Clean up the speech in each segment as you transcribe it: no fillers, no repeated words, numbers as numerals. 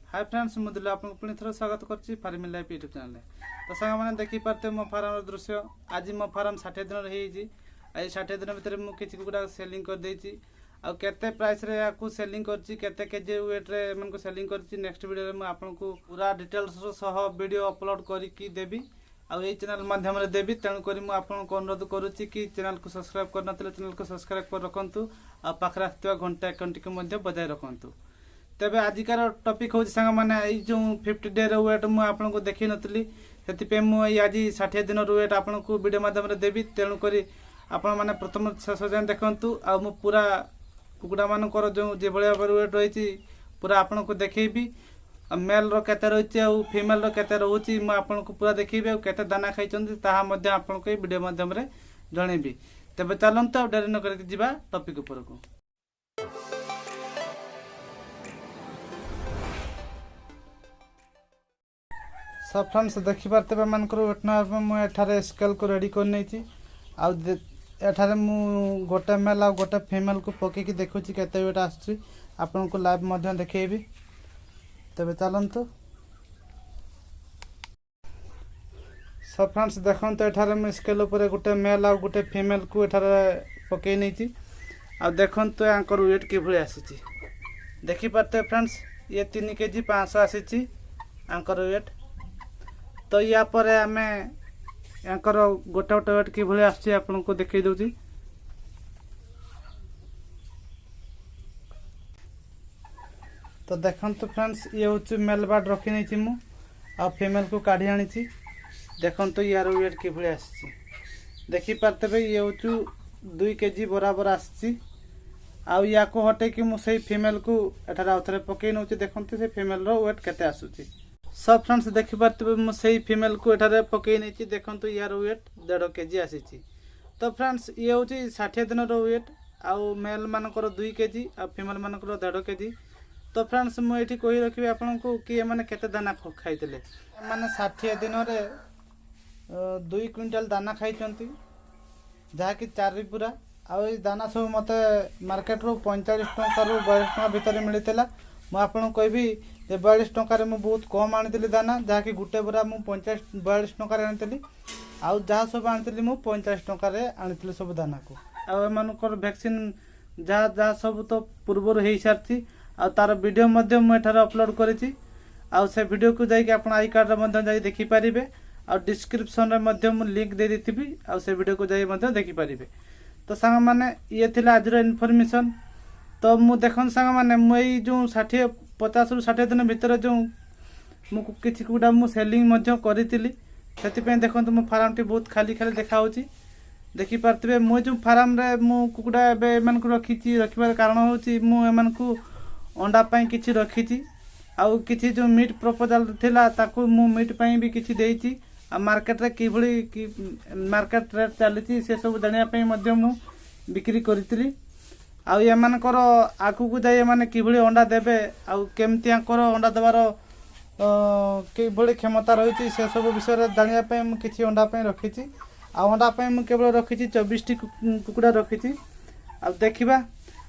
Hi friends मुझे आपको पुणी थोड़ा स्वागत करछि फार्मिंग लाइफ यूट्यूब चैनल तो सांग मैंने देखी पारते मो फार्म दृश्य आज मो फार्म 60 दिन रही आज 60 दिन भितर मु किछि कुकुडा सेलिंग कर देछि आ केते प्राइस रे याकू सेलिंग करछि केते केजी वेट रे मन को सेलिंग करछि नेक्स्ट वीडियो रे मु आपनको पूरा डिटेल्स सह वीडियो अपलोड करिकी देबी आ ए चैनल माध्यम रे देबी तेणु करी मु आपनको अनुरोध करूछि कि चैनल को सब्सक्राइब करनतले चैनल को सब्सक्राइब कर रखंतु आ पाखरा आस्थिबा घंटा आइकन को मध्ये बजाय रखंतु। तेबे आजिकार टॉपिक हो सांग मैंने जो 50 डे वेट मुझे आपको देखी नी से मुझे आज 60 दिन वेट आपको वीडियो माध्यम देवी तेणुक आपण मैंने प्रथम शेष जाए देखूँ आ पूरा कुकुड़ा मानकर जो जो भाव वेट रही पूरा आपन को देखी मेल केते रही आ फिमेल केते रोचे मुझे पूरा देखी केते दाना खाई आपको वीडियो माध्यम जनइबी। तेबे चलते डेरी न करके जीवा टॉपिक उपर को। सब फ्रेंड्स देखी पार्थे मानकर वेट ना मुझे स्केल को रेडी कर नहीं आठारे मु गोटे मेल आ गोटे फिमेल को पकईकी देखुची केते वेट आसुची आपन को लाइव मध्य देखेबी। तबे चलंतु सब फ्रेंड्स देखन तो एठारे मु स्केल ऊपर गोटे मेल आ गोटे फिमेल को एठारे पकई नहीं आ देखन तो आंकर वेट के भली आसीची देखि पार्थे फ्रेंड्स ये 3 केजी 500 आसीची आंकर वेट। तो या पर आमे यांकर गोटे गोटे वेट कि भली आछी आपन को देखै दउची। तो देखन तो फ्रेंड्स ये होची मेल बाड रखी नै छी मु आ फीमेल को काढी आनी छी देखन तो यार वेट कि भली आछी देखि पारते भाई ये होचु 2 केजी बराबर आछी आ या को हटे कि मु सही फीमेल को एठारा उथरे पकई नउची देखन तो से फीमेल रो वेट केते आसुची। सब फ्रेंड्स देखि पारते मुझे फीमेल को एठारे पकई नहीं देखो यार वेट 1.5 केजी आसी। तो फ्रेंड्स ये हूँ 60 दिन वेट आउ मेल मानकर 2 केजी आ फीमेल मानकर 1.5 केजी। तो फ्रेंड्स मुझे कही रखी आपको कि मैंने केते दाना खाई मैंने 60 दिन में 2 क्विंटाल दाना खाई जहाँकि 4 पूरा आउ दाना सब मत मार्केट रू 45 टंका रू 42 टंका भितर मिलता मुझे कहबी 42 टंकार मुझे बहुत कम आनी दाना जहाँकि गोटे बोरा मुझे 42 टंकार आनी आउ जहाँ सब आनी मुझे 50 टंकार आनी सब दाना को आम वैक्सीन जहाँ जहाँ सब तो पूर्वर हो सारी आर वीडियो मुझे अपलोड करी से वीडियो को जाकि आप आई कार्ड जा देखिपारे आ डिस्क्रिप्शन में लिंक दे देती से वीडियो को जाए देखिपारे। तो सांग मैंने ये थिला आज इनफॉरमेशन। तो मु देखन सांग मैंने मुई जो 50 रू 60 दिन भितर जो किसी कुकुड़ा मु सेलिंग करी से देखो मो फार्म टी बहुत खाली खाली देखा देखी पार्थे मु जो फार्म रे मु कुकुड़ा एम रखी रखार कारण हूँ को अंडा पाई किछि रखी आउ किछि जो मीट प्रपोजल थिला ताकू मु मीट पाई भी किछि देइछि आ मार्केट रे कि मार्केट रेट चली से सब जानिया पई मध्य मु बिक्री करितली आउ एमानकर आगु को जाए माने किभली अंडा देबे आउ केमती आंकर अंडा देवार किभली क्षमता रही से सब विषय जानिया पई मु किछि अंडा पई रखिछि आ अंडा पई मु केवल रखिछि 24 टी कुकुड़ा रखिछि आ देखिबा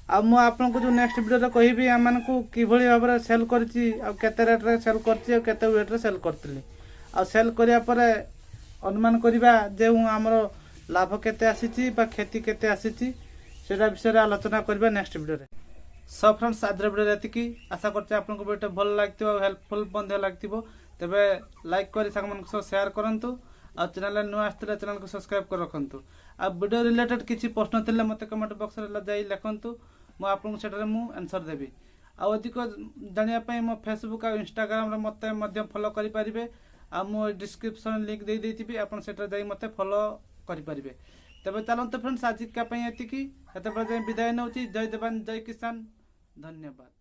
आ मु आपन को जो नेक्स्ट वीडियो रे कहिबी आमान को किभली भाबरे सेल करछि आ केते रेट रे सेल करछि आ केते वेट रे सेल करतली आ सेल करिया परे अनुमान करिबा जे हमरो लाभ केते आसीछि बा क्षति केते आसीछि सेटा विषय आलोचना करबा नेक्स्ट वीडियो रे। सब फ्रेंड्स आज वीडियो रेतिकी आशा करते आपको वीडियो भल लागथिबो हेल्पफुल बंद लागथिबो तबे लाइक करी संग मन को शेयर करंतु आ चैनल नु आस्ते चैनल को सब्सक्राइब कर रखंतु आ वीडियो रिलेटेड किछि प्रश्न थिले मते कमेंट बॉक्स रे जाई लिखंतु मु आपन सेटा मु आंसर देबी आ अधिक जानिया पई मो फेसबुक आ इंस्टाग्राम रे मते मध्य फॉलो करि परिबे आ मो डिस्क्रिप्शन लिंक दे देतिबी आपन सेटा जाई मते फॉलो करि परिबे। तबे चलंत फ्रेंड्स आज का पई एतिकी एते पर विदाय नउची। जय जवान जय किसान धन्यवाद।